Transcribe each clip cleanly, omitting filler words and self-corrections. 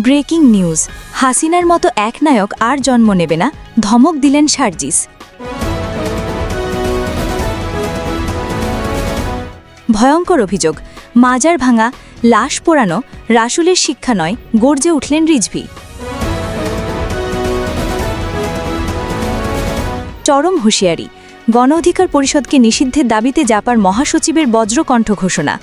Breaking news, হাসিনার মতো এক নায়ক আর জন্ম নেবে না, ধমক দিলেন সার্জিস। ভয়ঙ্কর অভিযোগ, মাজার ভাঙা, লাশ পোড়ানো রাসূলের শিক্ষা নয়, গর্জে উঠলেন রিজভী। চরম হুঁশিয়ারি, গণ অধিকার পরিষদকে নিষিদ্ধের দাবিতে জাপার মহাসচিবের বজ্রকণ্ঠ ঘোষণা।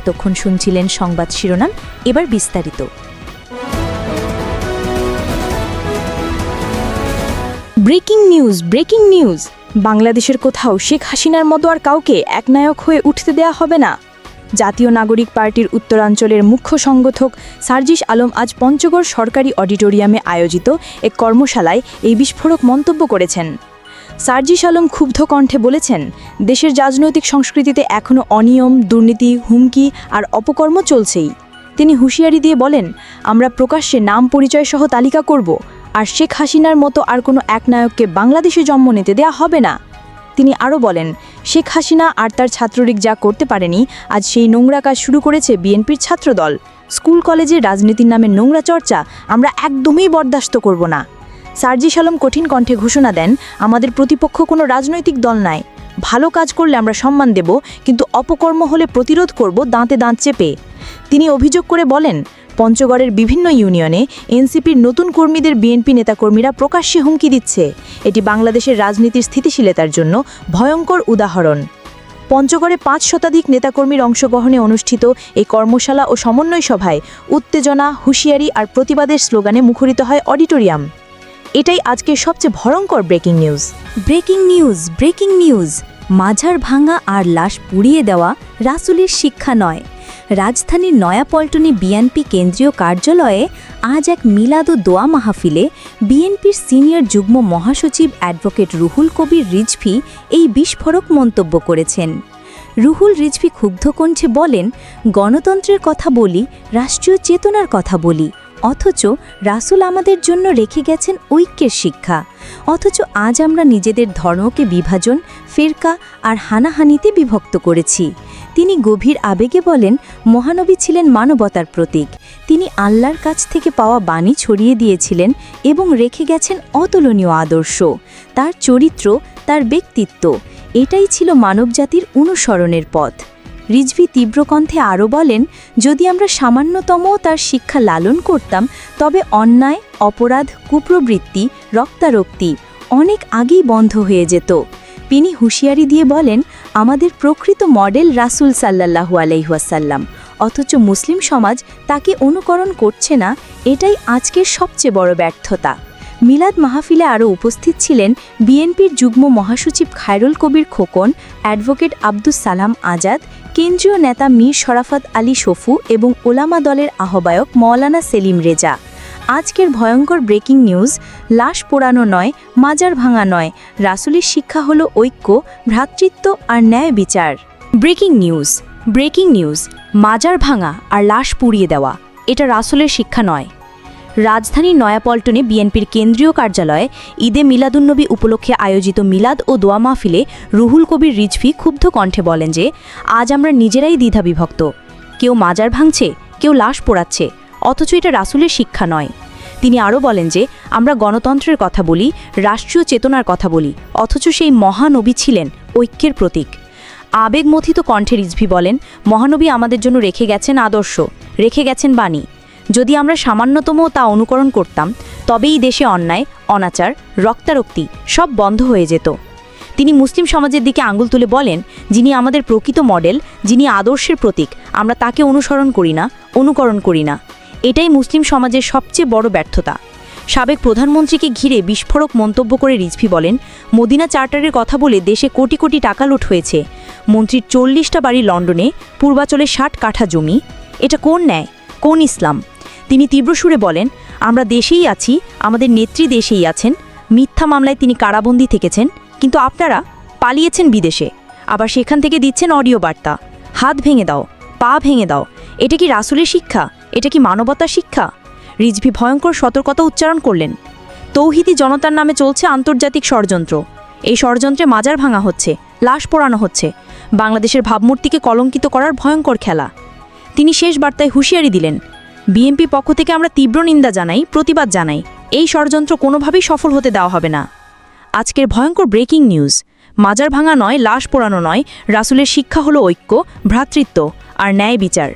এতক্ষণ শুনছিলেন সংবাদ শিরোনাম, এবার বিস্তারিত। ব্রেকিং নিউজ, বাংলাদেশের কোথাও শেখ হাসিনার মতো আর কাউকে একনায়ক হয়ে উঠতে দেয়া হবে না। জাতীয় নাগরিক পার্টির উত্তরাঞ্চলের মুখ্য সংগঠক সার্জিস আলম আজ পঞ্চগড় সরকারি অডিটোরিয়ামে আয়োজিত এক কর্মশালায় এই বিস্ফোরক মন্তব্য করেছেন। সার্জিস আলম ক্ষুব্ধ কণ্ঠে বলেছেন, দেশের রাজনৈতিক সংস্কৃতিতে এখনও অনিয়ম, দুর্নীতি, হুমকি আর অপকর্ম চলছেই। তিনি হুঁশিয়ারি দিয়ে বলেন, আমরা প্রকাশ্যে নাম পরিচয় সহ তালিকা করব, আর শেখ হাসিনার মতো আর কোনো একনায়ককে বাংলাদেশে জন্ম নিতে দেয়া হবে না। তিনি আরও বলেন, শেখ হাসিনা আর তার ছাত্রলীগ যা করতে পারেনি, আজ সেই নোংরা কাজ শুরু করেছে বিএনপির ছাত্রদল। স্কুল কলেজে রাজনীতির নামে নোংরা চর্চা আমরা একদমই বরদাস্ত করব না। সার্জিস আলম কঠিন কণ্ঠে ঘোষণা দেন, আমাদের প্রতিপক্ষ কোনো রাজনৈতিক দল নয়। ভালো কাজ করলে আমরা সম্মান দেব, কিন্তু অপকর্ম হলে প্রতিরোধ করব দাঁতে দাঁত চেপে। তিনি অভিযোগ করে বলেন, পঞ্চগড়ের বিভিন্ন ইউনিয়নে এনসিপির নতুন কর্মীদের বিএনপি নেতাকর্মীরা প্রকাশ্যে হুমকি দিচ্ছে। এটি বাংলাদেশের রাজনীতির স্থিতিশীলতার জন্য ভয়ঙ্কর উদাহরণ। পঞ্চগড়ে ৫ শতাধিক নেতাকর্মীর অংশগ্রহণে অনুষ্ঠিত এই কর্মশালা ও সমন্বয় সভায় উত্তেজনা, হুঁশিয়ারি আর প্রতিবাদের স্লোগানে মুখরিত হয় অডিটোরিয়াম। এটাই আজকের সবচেয়ে ভয়ঙ্কর ব্রেকিং নিউজ, মাজার ভাঙা আর লাশ পুড়িয়ে দেওয়া রাসূলের শিক্ষা নয়। রাজধানীর নয়াপল্টনে বিএনপি কেন্দ্রীয় কার্যালয়ে আজ এক মিলাদ ও দোয়া মাহফিলে বিএনপির সিনিয়র যুগ্ম মহাসচিব অ্যাডভোকেট রুহুল কবির রিজভী এই বিস্ফোরক মন্তব্য করেছেন। রুহুল রিজভী ক্ষুব্ধ কণ্ঠে বলেন, গণতন্ত্রের কথা বলি, রাষ্ট্রীয় চেতনার কথা বলি, অথচ রাসূল আমাদের জন্য রেখে গেছেন ঐক্যের শিক্ষা। অথচ আজ আমরা নিজেদের ধর্মকে বিভাজন, ফিরকা আর হানাহানিতে বিভক্ত করেছি। তিনি গভীর আবেগে বলেন, মহানবী ছিলেন মানবতার প্রতীক। তিনি আল্লাহর কাছ থেকে পাওয়া বাণী ছড়িয়ে দিয়েছিলেন এবং রেখে গেছেন অতুলনীয় আদর্শ। তার চরিত্র, তার ব্যক্তিত্ব, এটাই ছিল মানবজাতির অনুসরণের পথ। রিজভী তীব্র কণ্ঠে আরও বলেন, যদি আমরা সামান্যতমও তার শিক্ষা লালন করতাম, তবে অন্যায়, অপরাধ, কুপ্রবৃত্তি, রক্তারক্তি অনেক আগেই বন্ধ হয়ে যেত। তিনি হুঁশিয়ারি দিয়ে বলেন, আমাদের প্রকৃত মডেল রাসূল সাল্লাল্লাহু আলাইহি ওয়াসাল্লাম, অথচ মুসলিম সমাজ তাকে অনুকরণ করছে না। এটাই আজকের সবচেয়ে বড় ব্যর্থতা। মিলাদ মাহফিলে আরও উপস্থিত ছিলেন বিএনপির যুগ্ম মহাসচিব খায়রুল কবির খোকন, অ্যাডভোকেট আব্দুস সালাম আজাদ, কেন্দ্রীয় নেতা মীর শরাফত আলী শফু এবং ওলামা দলের আহ্বায়ক মওলানা সেলিম রেজা। আজকের ভয়ঙ্কর ব্রেকিং নিউজ, লাশ পোড়ানো নয়, মাজার ভাঙা নয়, রাসূলের শিক্ষা হলো ঐক্য, ভ্রাতৃত্ব আর ন্যায় বিচার। ব্রেকিং নিউজ, মাজার ভাঙা আর লাশ পুড়িয়ে দেওয়া, এটা রাসূলের শিক্ষা নয়। রাজধানীর নয়াপল্টনে বিএনপির কেন্দ্রীয় কার্যালয়ে ঈদে মিলাদুন্নবী উপলক্ষে আয়োজিত মিলাদ ও দোয়া মাহফিলে রুহুল কবির রিজভী ক্ষুব্ধ কণ্ঠে বলেন যে, আজ আমরা নিজেরাই দ্বিধাবিভক্ত। কেউ মাজার ভাঙছে, কেউ লাশ পোড়াচ্ছে, অথচ এটা রাসূলের শিক্ষা নয়। তিনি আরও বলেন যে, আমরা গণতন্ত্রের কথা বলি, রাষ্ট্রীয় চেতনার কথা বলি, অথচ সেই মহানবী ছিলেন ঐক্যের প্রতীক। আবেগমথিত কণ্ঠে রিজভী বলেন, মহানবী আমাদের জন্য রেখে গেছেন আদর্শ, রেখে গেছেন বাণী। যদি আমরা সামান্যতম তা অনুকরণ করতাম, তবেই দেশে অন্যায়, অনাচার, রক্তারক্তি সব বন্ধ হয়ে যেত। তিনি মুসলিম সমাজের দিকে আঙুল তুলে বলেন, যিনি আমাদের প্রকৃত মডেল, যিনি আদর্শের প্রতীক, আমরা তাকে অনুকরণ করি না। এটাই মুসলিম সমাজের সবচেয়ে বড় ব্যর্থতা। সাবেক প্রধানমন্ত্রীকে ঘিরে বিস্ফোরক মন্তব্য করে রিজভী বলেন, মদিনা চার্টারের কথা বলে দেশে কোটি কোটি টাকা লুট হয়েছে। মন্ত্রীর 40টা বাড়ি লন্ডনে, পূর্বাচলে 60 কাঠা জমি। এটা কোন ন্যায়, কোন ইসলাম? তিনি তীব্র সুরে বলেন, আমরা দেশেই আছি, আমাদের নেত্রী দেশেই আছেন। মিথ্যা মামলায় তিনি কারাবন্দী থেকেছেন, কিন্তু আপনারা পালিয়েছেন বিদেশে, আবার সেখান থেকে দিচ্ছেন অডিও বার্তা। হাত ভেঙে দাও, পা ভেঙে দাও। এটা কি রাসূলের শিক্ষা? এটা কি মানবতার শিক্ষা? রিজভী ভয়ঙ্কর সতর্কতা উচ্চারণ করলেন। তৌহিদি জনতার নামে চলছে আন্তর্জাতিক ষড়যন্ত্র। এই ষড়যন্ত্রে মাজার ভাঙা হচ্ছে, লাশ পোড়ানো হচ্ছে, বাংলাদেশের ভাবমূর্তিকে কলঙ্কিত করার ভয়ঙ্কর খেলা। তিনি শেষ বার্তায় হুঁশিয়ারি দিলেন, বিএনপি পক্ষ থেকে আমরা তীব্র নিন্দা জানাই, প্রতিবাদ জানাই, এই ষড়যন্ত্র কোনোভাবেই সফল হতে দেওয়া হবে না। আজকের ভয়ঙ্কর ব্রেকিং নিউজ, মাজার ভাঙা নয়, লাশ পোড়ানো নয়, রাসূলের শিক্ষা হলো ঐক্য, ভ্রাতৃত্ব আর ন্যায় বিচার।